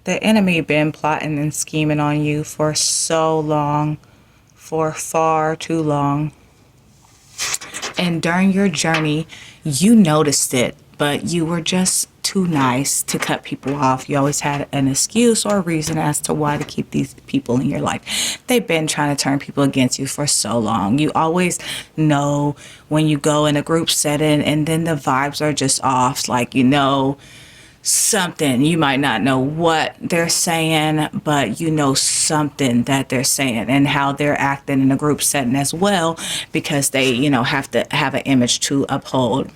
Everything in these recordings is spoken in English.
The enemy been plotting and scheming on you for so long, for far too long. And during your journey, you noticed it, but you were just too nice to cut people off. You always had an excuse or a reason as to why to keep these people in your life. They've been trying to turn people against you for so long. You always know when you go in a group setting and then the vibes are just off. Like, something. You might not know what they're saying, but you know something that they're saying and how they're acting in a group setting as well, because they, have to have an image to uphold.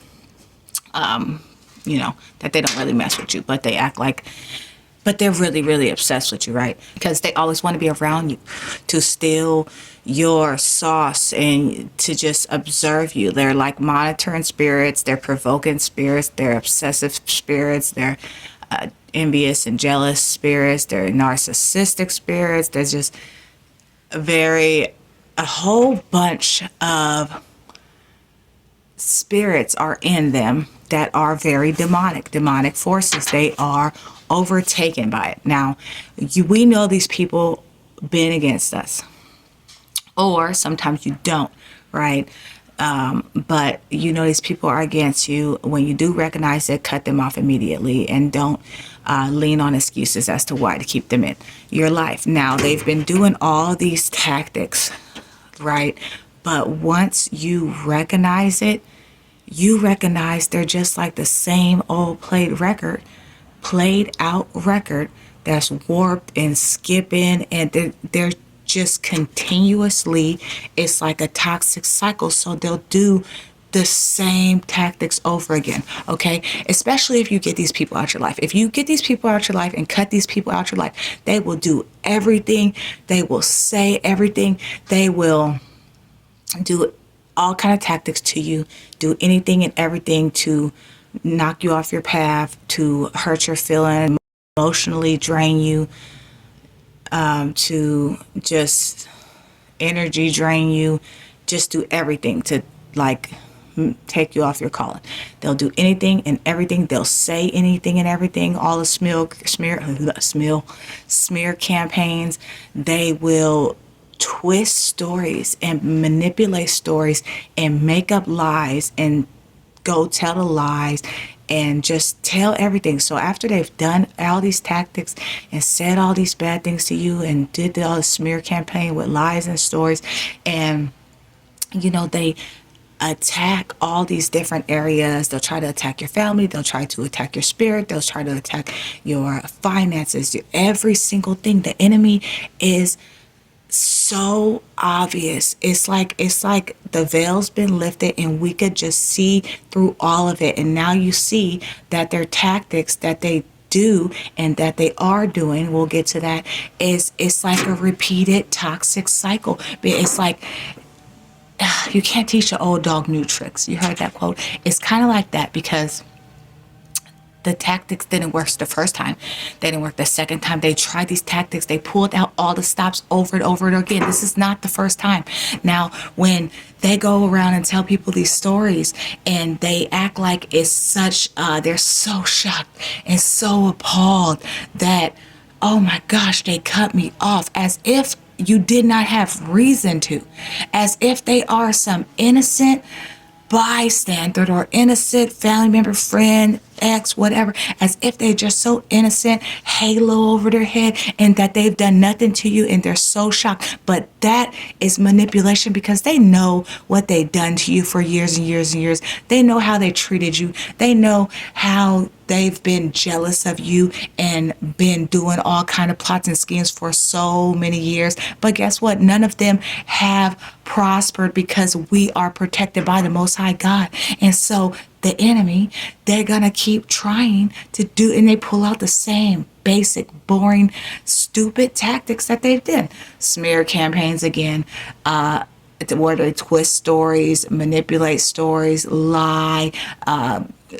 That they don't really mess with you, but they act like, but they're really, really obsessed with you, right? Because they always want to be around you to steal your sauce and to just observe you. They're like monitoring spirits, they're provoking spirits, they're obsessive spirits, they're envious and jealous spirits, they're narcissistic spirits. There's just a whole bunch of spirits are in them that are very demonic forces. They are overtaken by it. Now, we know these people been against us, or sometimes you don't, right? But these people are against you. When you do recognize it, cut them off immediately, and don't lean on excuses as to why to keep them in your life. Now, they've been doing all these tactics, right? But once you recognize it, you recognize they're just like the same old played out record that's warped and skipping, and they're just continuously, it's like a toxic cycle. So they'll do the same tactics over again, okay? Especially if you get these people out your life. If you get these people out your life and cut these people out your life, they will do everything. They will say everything. They will do all kind of tactics to you, do anything and everything to knock you off your path, to hurt your feelings, emotionally drain you, to just energy drain you, just do everything to like take you off your calling. They'll do anything and everything. They'll say anything and everything. All the smear campaigns. They will twist stories and manipulate stories and make up lies and go tell the lies and just tell everything. So after they've done all these tactics and said all these bad things to you and did all the smear campaign with lies and stories, and they attack all these different areas. They'll try to attack your family, they'll try to attack your spirit, they'll try to attack your finances, every single thing. The enemy is so obvious. It's like the veil's been lifted and we could just see through all of it. And now you see that their tactics that they do and that they are doing, we'll get to that, it's like a repeated toxic cycle. But it's like you can't teach an old dog new tricks. You heard that quote? It's kind of like that, because the tactics didn't work the first time. They didn't work the second time. They tried these tactics. They pulled out all the stops over and over and again. This is not the first time. Now, when they go around and tell people these stories and they act like it's such, they're so shocked and so appalled that, oh my gosh, they cut me off, as if you did not have reason to, as if they are some innocent bystander or innocent family member, friend, ex, whatever, as if they're just so innocent, halo over their head, and that they've done nothing to you and they're so shocked. But that is manipulation, because they know what they've done to you for years and years and years. They know how they treated you. They know how they've been jealous of you and been doing all kind of plots and schemes for so many years. But guess what? None of them have prospered, because we are protected by the Most High God. And so the enemy, they're gonna keep trying to do, and they pull out the same basic, boring, stupid tactics that they've done. Smear campaigns again, where they twist stories, manipulate stories, lie,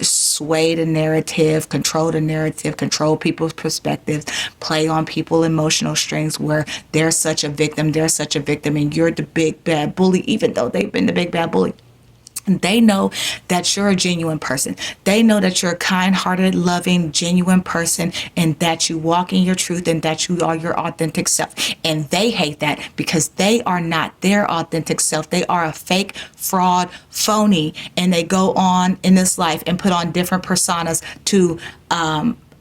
sway the narrative, control people's perspectives, play on people emotional strings, where they're such a victim, and you're the big bad bully, even though they've been the big bad bully. They know that you're a genuine person. They know that you're a kind-hearted, loving, genuine person, and that you walk in your truth and that you are your authentic self. And they hate that because they are not their authentic self. They are a fake, fraud, phony, and they go on in this life and put on different personas to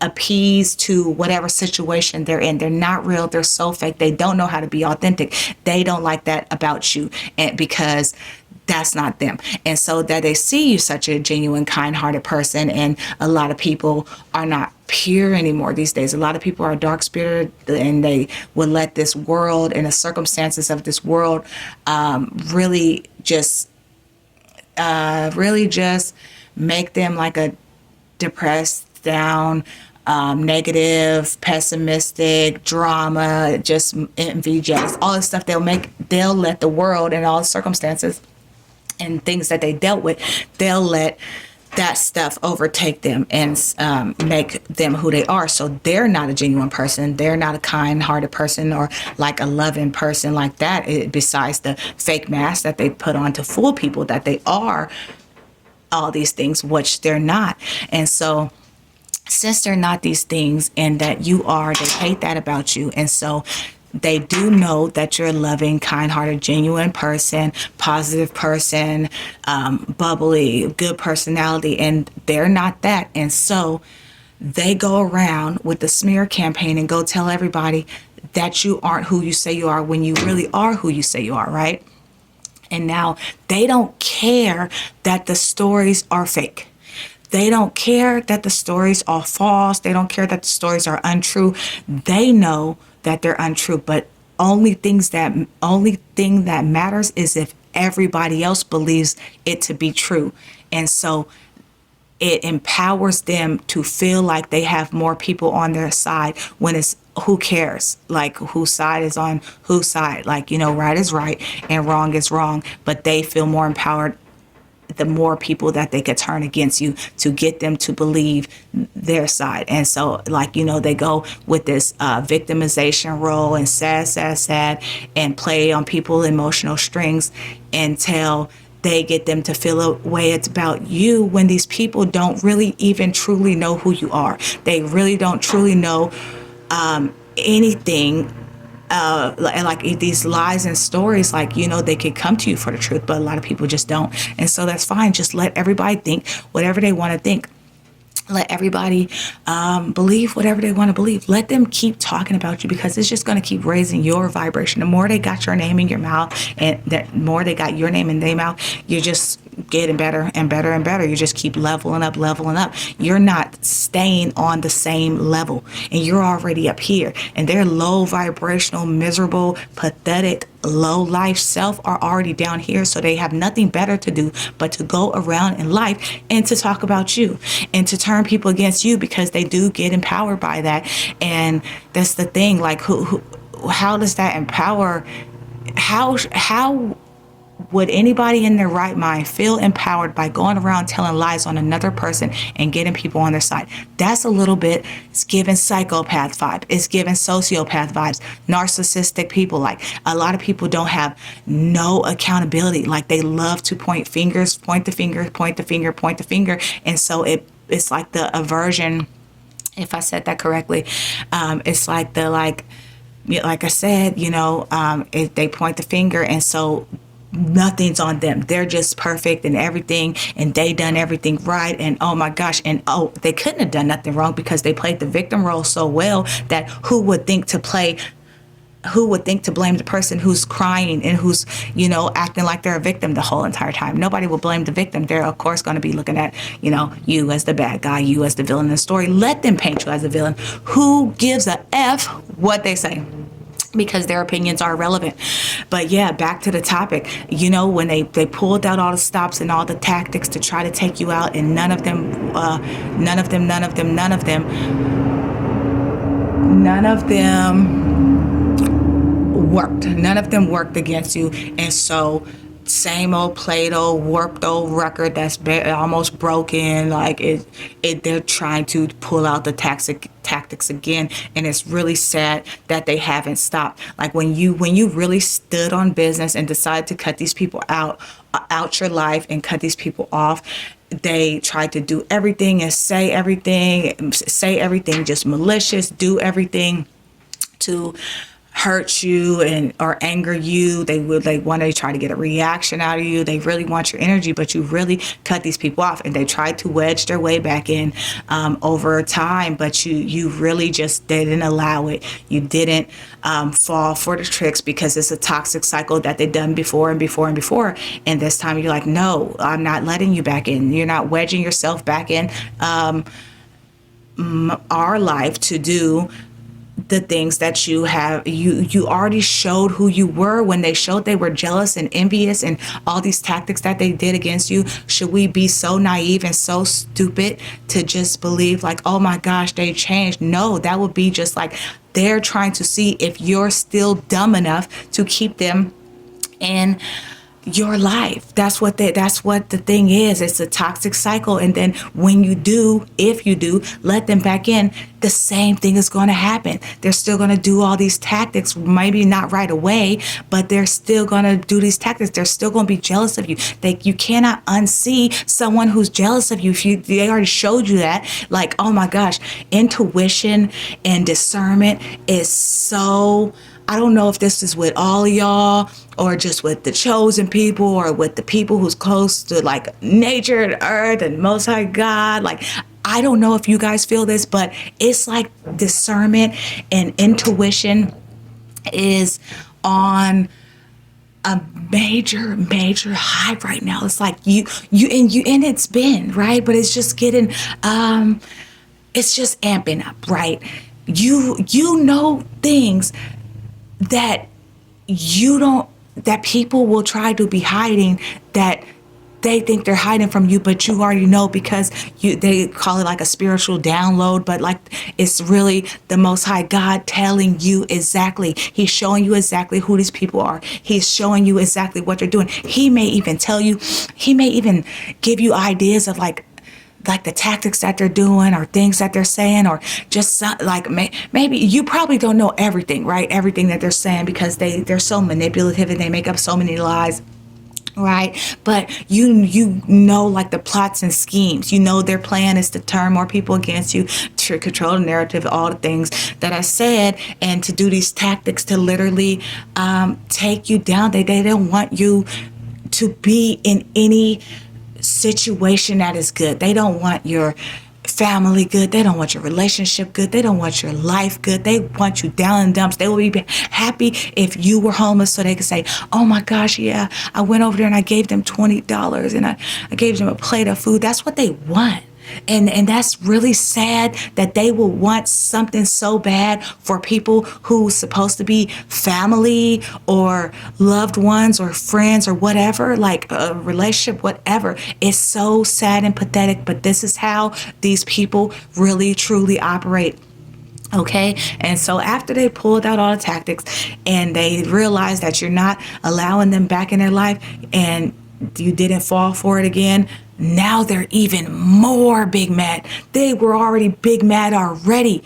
appease to whatever situation they're in. They're not real. They're so fake. They don't know how to be authentic. They don't like that about you, and because that's not them. And so that they see you such a genuine, kind-hearted person, and a lot of people are not pure anymore these days. A lot of people are dark spirited, and they will let this world and the circumstances of this world really just make them like a depressed, down, negative, pessimistic, drama, just envy, jealous, all this stuff. They'll let the world and all the circumstances and things that they dealt with, they'll let that stuff overtake them and make them who they are. So they're not a genuine person. They're not a kind-hearted person or like a loving person like that. Besides the fake mask that they put on to fool people that they are all these things, which they're not. And so since they're not these things and that you are, they hate that about you. And so they do know that you're a loving, kind-hearted, genuine person, positive person, bubbly, good personality, and they're not that. And so they go around with the smear campaign and go tell everybody that you aren't who you say you are when you really are who you say you are, right? And now they don't care that the stories are fake. They don't care that the stories are false. They don't care that the stories are untrue. They know that they're untrue, but only thing that matters is if everybody else believes it to be true. And so it empowers them to feel like they have more people on their side when it's who cares, like whose side is on whose side, like, right is right and wrong is wrong, but they feel more empowered the more people that they could turn against you to get them to believe their side. And so, they go with this victimization role and sad, and play on people's emotional strings until they get them to feel a way it's about you, when these people don't really even truly know who you are. They really don't truly know anything. Like these lies and stories, they could come to you for the truth, but a lot of people just don't. And so that's fine. Just let everybody think whatever they want to think. Let everybody believe whatever they want to believe. Let them keep talking about you, because it's just going to keep raising your vibration. The more they got your name in your mouth, and the more they got your name in their mouth, you're just getting better and better and better. You just keep leveling up. You're not staying on the same level, and you're already up here. And their low vibrational, miserable, pathetic, low life self are already down here, so they have nothing better to do but to go around in life and to talk about you and to turn people against you, because they do get empowered by that. And that's the thing, how does that empower? How would anybody in their right mind feel empowered by going around telling lies on another person and getting people on their side? That's a little bit, it's giving psychopath vibe. It's giving sociopath vibes. Narcissistic people. Like, a lot of people don't have no accountability. Like, they love to point the finger. And so it's like the aversion, if I said that correctly. It's like like I said, if they point the finger, and so nothing's on them. They're just perfect and everything, and they done everything right, and oh my gosh, and they couldn't have done nothing wrong because they played the victim role so well that who would think to blame the person who's crying and who's, acting like they're a victim the whole entire time? Nobody will blame the victim. They're, of course, going to be looking at, you as the bad guy, you as the villain in the story. Let them paint you as a villain. Who gives a F what they say? Because their opinions are relevant. But yeah, back to the topic. When they pulled out all the stops and all the tactics to try to take you out, and none of them worked. None of them worked against you. And so, same old Play-Doh, warped old record that's almost broken. They're trying to pull out the tactics again, and it's really sad that they haven't stopped. Like when you really stood on business and decided to cut these people out your life and cut these people off, they tried to do everything and say everything just malicious, do everything to hurt you and or anger you. They want to try to get a reaction out of you. They really want your energy, but you really cut these people off, and they tried to wedge their way back in over time, but you really just didn't allow it. You didn't fall for the tricks, because it's a toxic cycle that they've done before and before and before. And this time you're like, no, I'm not letting you back in. You're not wedging yourself back in our life to do the things that you already showed who you were when they showed they were jealous and envious and all these tactics that they did against you. Should we be so naive and so stupid to just believe like, oh my gosh, they changed? No, that would be just like they're trying to see if you're still dumb enough to keep them in your life. That's what the thing is. It's a toxic cycle. And then when you do, if you do let them back in, the same thing is going to happen. They're still going to do all these tactics, maybe not right away, but they're still going to do these tactics. They're still going to be jealous of you. You cannot unsee someone who's jealous of you. They already showed you that. Like, oh my gosh, intuition and discernment is so, I don't know if this is with all of y'all or just with the chosen people or with the people who's close to like nature and earth and Most High God. Like, I don't know if you guys feel this, but it's like discernment and intuition is on a major high right now. It's like you and it's been right, but it's just getting it's just amping up, right? You know things that that people will try to be hiding, that they think they're hiding from you, but you already know, because they call it like a spiritual download, but like it's really the Most High God telling you exactly. He's showing you exactly who these people are. He's showing you exactly what they're doing. He may even tell you, he may even give you ideas of like the tactics that they're doing or things that they're saying, or just like maybe you probably don't know everything, right? Everything that they're saying, because they're so manipulative and they make up so many lies. Right. But you know, like the plots and schemes, you know, their plan is to turn more people against you, to control the narrative, all the things that I said, and to do these tactics to literally take you down. They don't want you to be in any situation that is good. They don't want your family good. They don't want your relationship good. They don't want your life good. They want you down in dumps. They will be happy if you were homeless, so they could say, oh my gosh, yeah, I went over there and I gave them $20 and I gave them a plate of food. That's what they want. And that's really sad that they will want something so bad for people who's supposed to be family or loved ones or friends or whatever, like a relationship, whatever. It's so sad and pathetic, but this is how these people really, truly operate. Okay. And so after they pulled out all the tactics and they realized that you're not allowing them back in their life and you didn't fall for it again, now they're even more big mad. They were already big mad already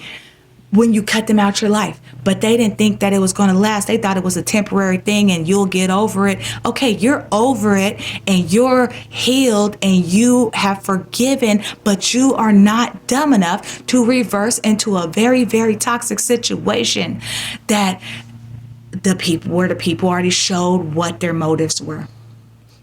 when you cut them out your life, but they didn't think that it was going to last. They thought it was a temporary thing and you'll get over it. Okay, you're over it and you're healed and you have forgiven, but you are not dumb enough to reverse into a very, very toxic situation that the people already showed what their motives were.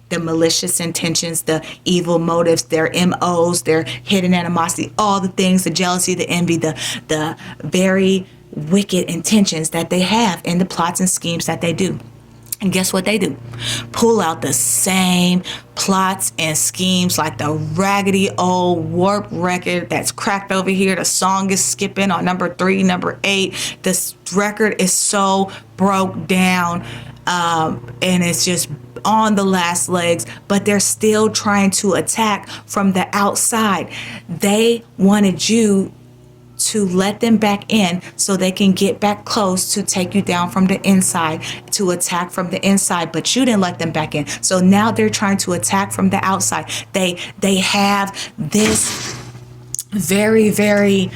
The malicious intentions, the evil motives, their MOs, their hidden animosity, all the things, the jealousy, the envy, the very wicked intentions that they have in the plots and schemes that they do. And guess what they do? Pull out the same plots and schemes, like the raggedy old warp record that's cracked over here. The song is skipping on number 3, number 8. This record is so broke down, and it's just on the last legs, but they're still trying to attack from the outside. They wanted you to let them back in so they can get back close to take you down from the inside, to attack from the inside, but you didn't let them back in. So now they're trying to attack from the outside. They have this very, very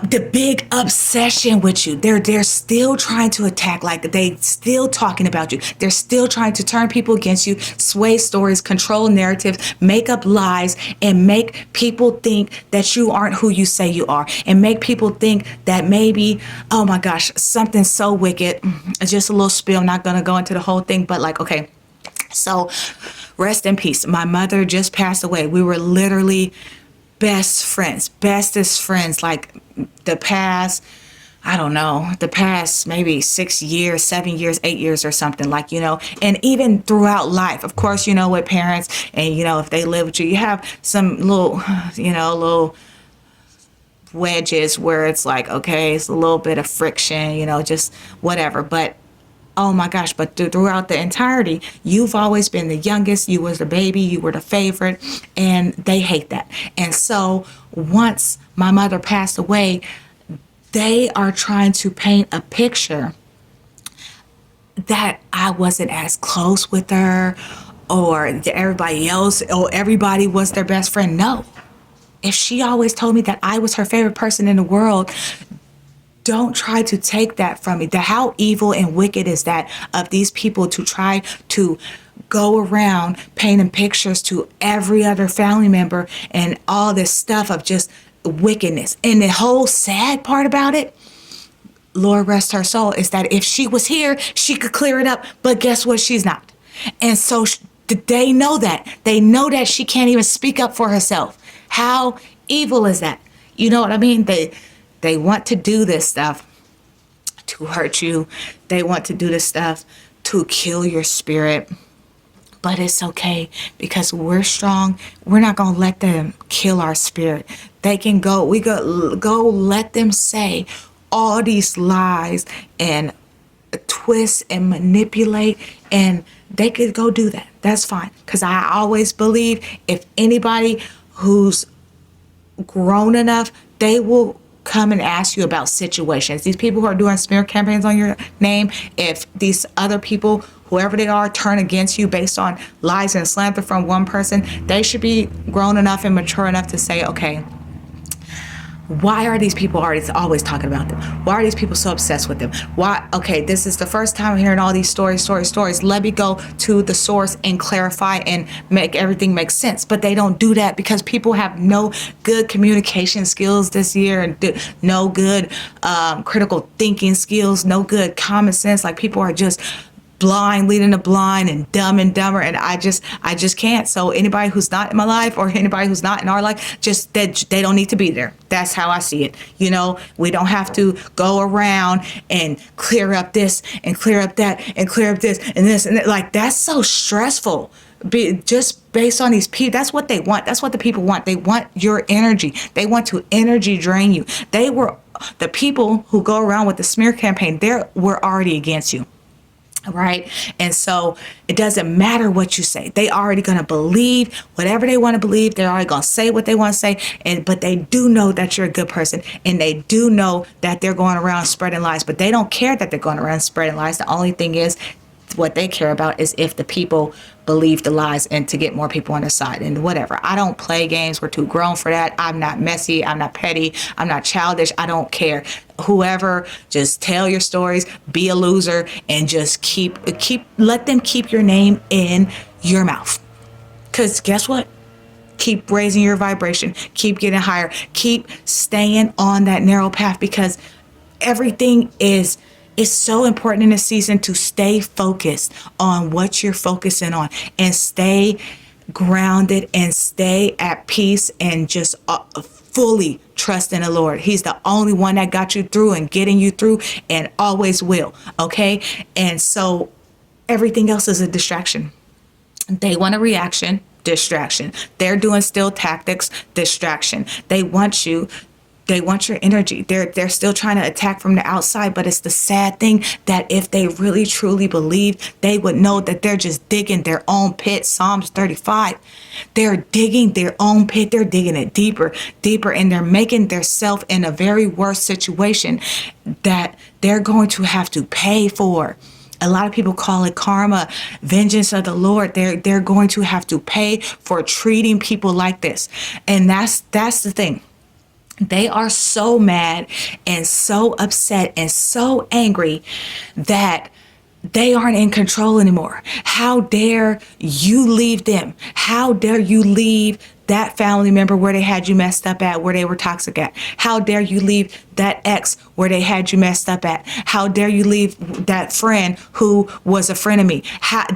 the big obsession with you. They're still trying to attack, like they still talking about you. They're still trying to turn people against you, sway stories, control narratives, make up lies, and make people think that you aren't who you say you are, and make people think that maybe, oh my gosh, something so wicked. Just a little spiel. I'm not gonna go into the whole thing, but like, okay, so rest in peace. My mother just passed away. We were literally best friends, bestest friends, like the past, I don't know, the past maybe 6 years, 7 years, 8 years or something, like, and even throughout life, of course, with parents, and, if they live with you, you have some little, little wedges where it's like, okay, it's a little bit of friction, just whatever. But oh my gosh, but throughout the entirety, you've always been the youngest, you was the baby, you were the favorite, and they hate that. And so once my mother passed away, they are trying to paint a picture that I wasn't as close with her, or everybody else, or everybody was their best friend. No. If she always told me that I was her favorite person in the world, don't try to take that from me. How evil and wicked is that of these people to try to go around painting pictures to every other family member and all this stuff of just wickedness. And the whole sad part about it, Lord rest her soul, is that if she was here, she could clear it up. But guess what? She's not. And so they know that. They know that she can't even speak up for herself. How evil is that? You know what I mean? They want to do this stuff to hurt you. They want to do this stuff to kill your spirit. But it's okay, because we're strong. We're not going to let them kill our spirit. They can go, go let them say all these lies and twist and manipulate, and they could go do that. That's fine. Because I always believe if anybody who's grown enough, they will come and ask you about situations. These people who are doing smear campaigns on your name, if these other people, whoever they are, turn against you based on lies and slander from one person, they should be grown enough and mature enough to say, okay, why are these people always talking about them? Why are these people so obsessed with them? Why? Okay, this is the first time I'm hearing all these stories. Let me go to the source and clarify and make everything make sense. But they don't do that because people have no good communication skills this year, and no good critical thinking skills, no good common sense. Like, people are just blind leading the blind and dumb and dumber, and I just can't. So anybody who's not in my life, or anybody who's not in our life, just they don't need to be there. That's how I see it. We don't have to go around and clear up this and clear up that and clear up this and this and that. Like, that's so stressful. Just based on these people, that's what they want. That's what the people want. They want your energy. They want to energy drain you. They were the people who go around with the smear campaign. They were already against you. Right? And so it doesn't matter what you say. They already going to believe whatever they want to believe. They're already going to say what they want to say. But they do know that you're a good person. And they do know that they're going around spreading lies. But they don't care that they're going around spreading lies. The only thing is, what they care about is if the people believe the lies, and to get more people on their side, and whatever. I don't play games. We're too grown for that. I'm not messy. I'm not petty. I'm not childish. I don't care. Whoever, just tell your stories, be a loser, and just let them keep your name in your mouth. Because guess what? Keep raising your vibration. Keep getting higher. Keep staying on that narrow path, because everything is so important in this season to stay focused on what you're focusing on, and stay grounded and stay at peace, and just fully trust in the Lord. He's the only one that got you through and getting you through, and always will. Okay. And so everything else is a distraction. They want a reaction, distraction. They're doing still tactics, distraction. They want your energy. They're still trying to attack from the outside, but it's the sad thing that if they really truly believed, they would know that they're just digging their own pit. Psalms 35. They're digging their own pit. They're digging it deeper, and they're making themselves in a very worse situation that they're going to have to pay for. A lot of people call it karma, vengeance of the Lord. They're going to have to pay for treating people like this. And that's the thing. They are so mad and so upset and so angry that they aren't in control anymore. How dare you leave them? How dare you leave that family member where they had you messed up at, where they were toxic at? How dare you leave that ex where they had you messed up at? How dare you leave that friend who was a friend of me?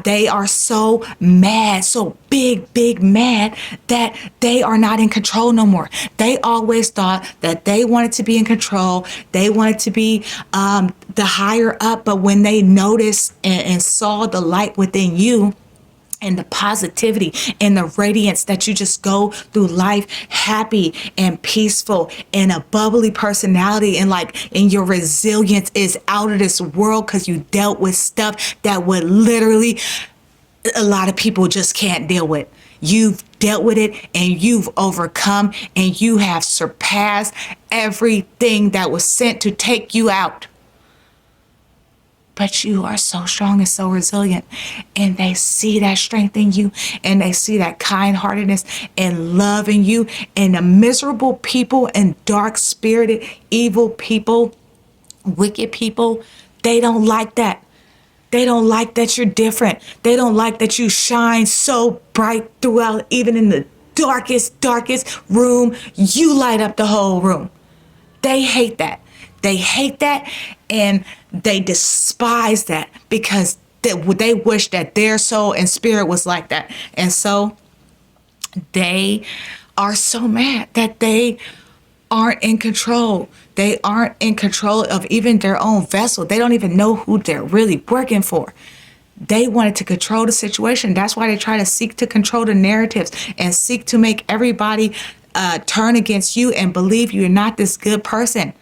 They are so mad, so big mad that they are not in control no more. They always thought that they wanted to be in control. They wanted to be the higher up, but when they noticed and saw the light within you, and the positivity and the radiance that you just go through life happy and peaceful and a bubbly personality, and your resilience is out of this world because you dealt with stuff that would literally a lot of people just can't deal with. You've dealt with it and you've overcome and you have surpassed everything that was sent to take you out. But you are so strong and so resilient. And they see that strength in you. And they see that kind-heartedness and love in you. And the miserable people and dark-spirited, evil people, wicked people, they don't like that. They don't like that you're different. They don't like that you shine so bright throughout, even in the darkest room. You light up the whole room. They hate that. They hate that and they despise that because they wish that their soul and spirit was like that. And so they are so mad that they aren't in control. They aren't in control of even their own vessel. They don't even know who they're really working for. They wanted to control the situation. That's why they try to seek to control the narratives and seek to make everybody turn against you and believe you're not this good person.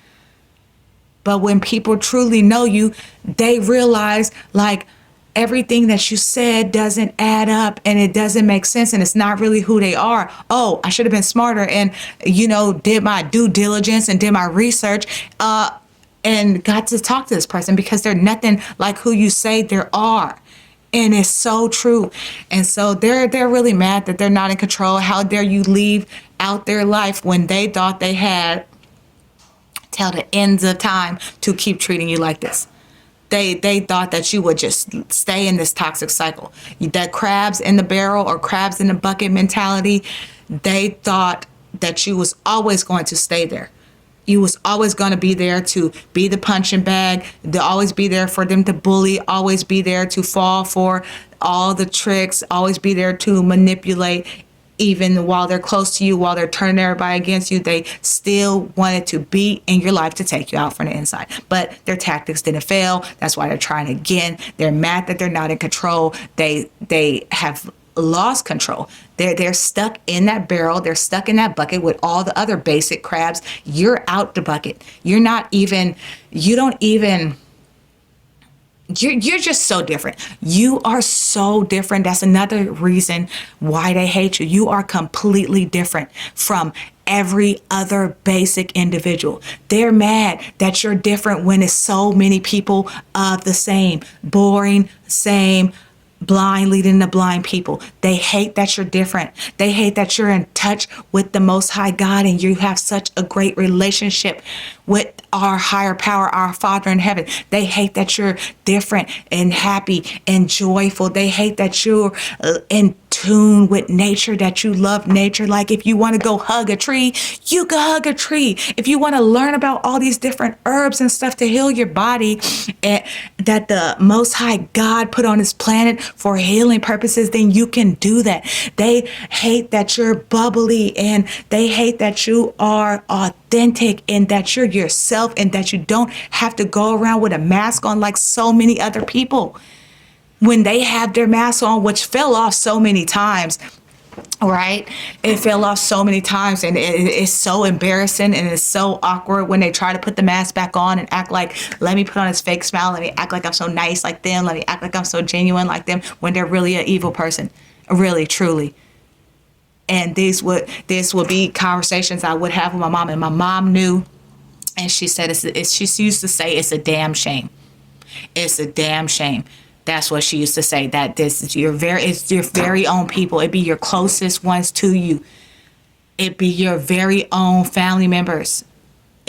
But when people truly know you, they realize everything that you said doesn't add up and it doesn't make sense and it's not really who they are. Oh, I should have been smarter and, did my due diligence and did my research and got to talk to this person because they're nothing like who you say they are. And it's so true. And so they're really mad that they're not in control. How dare you leave out their life when they thought they had till the ends of time to keep treating you like this. They thought that you would just stay in this toxic cycle. That crabs in the barrel or crabs in the bucket mentality, they thought that you was always going to stay there. You was always going to be there to be the punching bag, to always be there for them to bully, always be there to fall for all the tricks, always be there to manipulate. Even while they're close to you, while they're turning everybody against you, they still wanted to be in your life to take you out from the inside. But their tactics didn't fail. That's why they're trying again. They're mad that they're not in control. They have lost control. They're stuck in that barrel. They're stuck in that bucket with all the other basic crabs. You're out the bucket. You're just so different. You are so different. That's another reason why they hate you. You are completely different from every other basic individual. They're mad that you're different when it's so many people of the same, boring, same, blind leading the blind people. They hate that you're different. They hate that you're in touch with the Most High God and you have such a great relationship with our higher power, our Father in heaven. They hate that you're different and happy and joyful. They hate that you're in tune with nature, that you love nature. Like if you want to go hug a tree, you can hug a tree. If you want to learn about all these different herbs and stuff to heal your body and that the Most High God put on this planet for healing purposes, then you can do that. They hate that you're bubbly and they hate that you are authentic and that you're yourself and that you don't have to go around with a mask on like so many other people. When they have their mask on, which fell off so many times, right? It fell off so many times and it's so embarrassing and it's so awkward when they try to put the mask back on and act like, let me put on this fake smile, let me act like I'm so nice like them, let me act like I'm so genuine like them, when they're really an evil person, really, truly. And these would be conversations I would have with my mom, and my mom knew, and she said, she used to say, it's a damn shame. It's a damn shame. That's what she used to say, that it's your very own people. It'd be your closest ones to you It be your very own family members.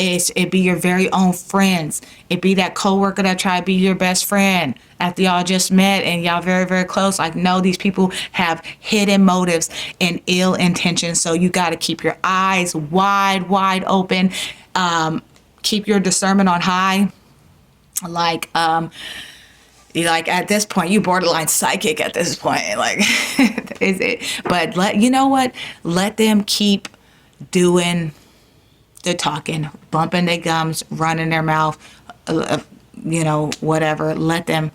It be your very own friends. It be that coworker that try to be your best friend after y'all just met and y'all very, very close. Like, no, these people have hidden motives and ill intentions. So you got to keep your eyes wide, wide open. Keep your discernment on high. Like, like at this point, you borderline psychic at this point. Like, is it? But you know what? Let them keep doing the talking, bumping their gums, running their mouth, whatever. Let them,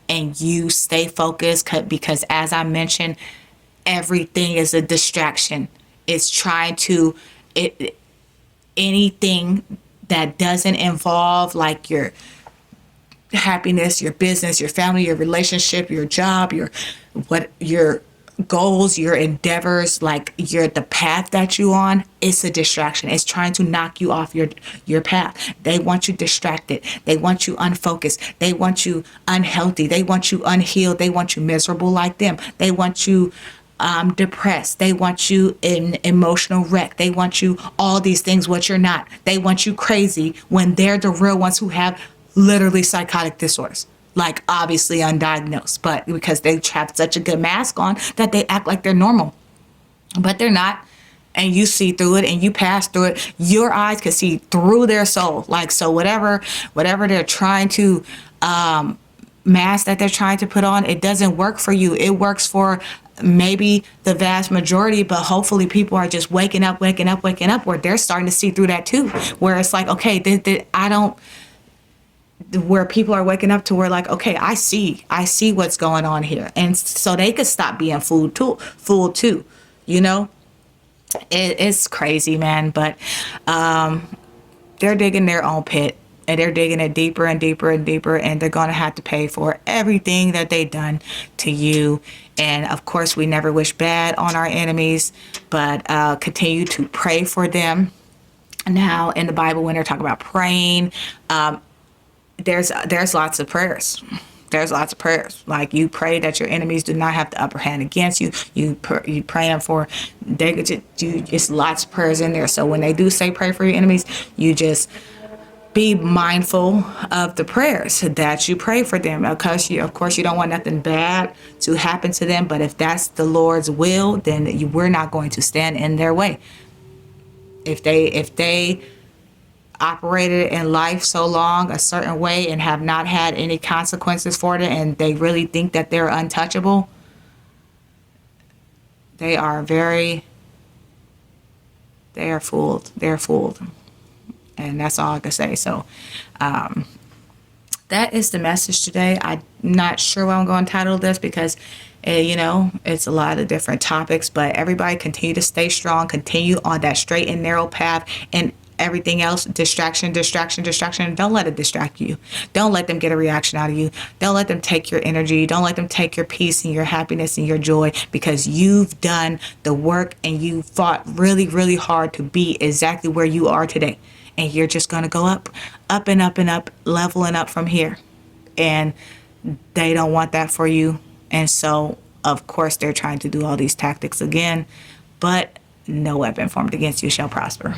and you stay focused because, as I mentioned, everything is a distraction. It's trying to anything that doesn't involve like your happiness, your business, your family, your relationship, your job, your goals, your endeavors, like the path that you on, it's a distraction. It's trying to knock you off your path. They want you distracted. They want you unfocused. They want you unhealthy. They want you unhealed. They want you miserable like them. They want you depressed. They want you in emotional wreck. They want you all these things, what you're not. They want you crazy when they're the real ones who have literally psychotic disorders, like obviously undiagnosed, but because they have such a good mask on that they act like they're normal, but they're not. And you see through it and you pass through it. Your eyes can see through their soul. Like, so whatever they're trying to mask that they're trying to put on, it doesn't work for you. It works for maybe the vast majority, but hopefully people are just waking up where they're starting to see through that too, where it's like, okay, where people are waking up to where like, okay, I see what's going on here. And so they could stop being fooled too, it's crazy, man. But they're digging their own pit, and they're digging it deeper and deeper and deeper, and they're going to have to pay for everything that they've done to you. And of course, we never wish bad on our enemies, but continue to pray for them. Now in the Bible, when they're talking about praying, there's lots of prayers. There's lots of prayers. Like, you pray that your enemies do not have the upper hand against you. You praying for it's lots of prayers in there. So when they do say pray for your enemies, you just be mindful of the prayers that you pray for them. Because of course you don't want nothing bad to happen to them. But if that's the Lord's will, then we're not going to stand in their way. If they operated in life so long a certain way and have not had any consequences for it, and they really think that they're untouchable, they are fooled. They're fooled. And that's all I can say. So that is the message today. I'm not sure what I'm going to title this because it's a lot of different topics, but everybody continue to stay strong, continue on that straight and narrow path, and everything else, distraction. Don't let it distract you. Don't let them get a reaction out of you. Don't let them take your energy. Don't let them take your peace and your happiness and your joy, because you've done the work and you fought really, really hard to be exactly where you are today. And you're just going to go up and up and up, leveling up from here. And they don't want that for you. And so, of course, they're trying to do all these tactics again, but no weapon formed against you shall prosper.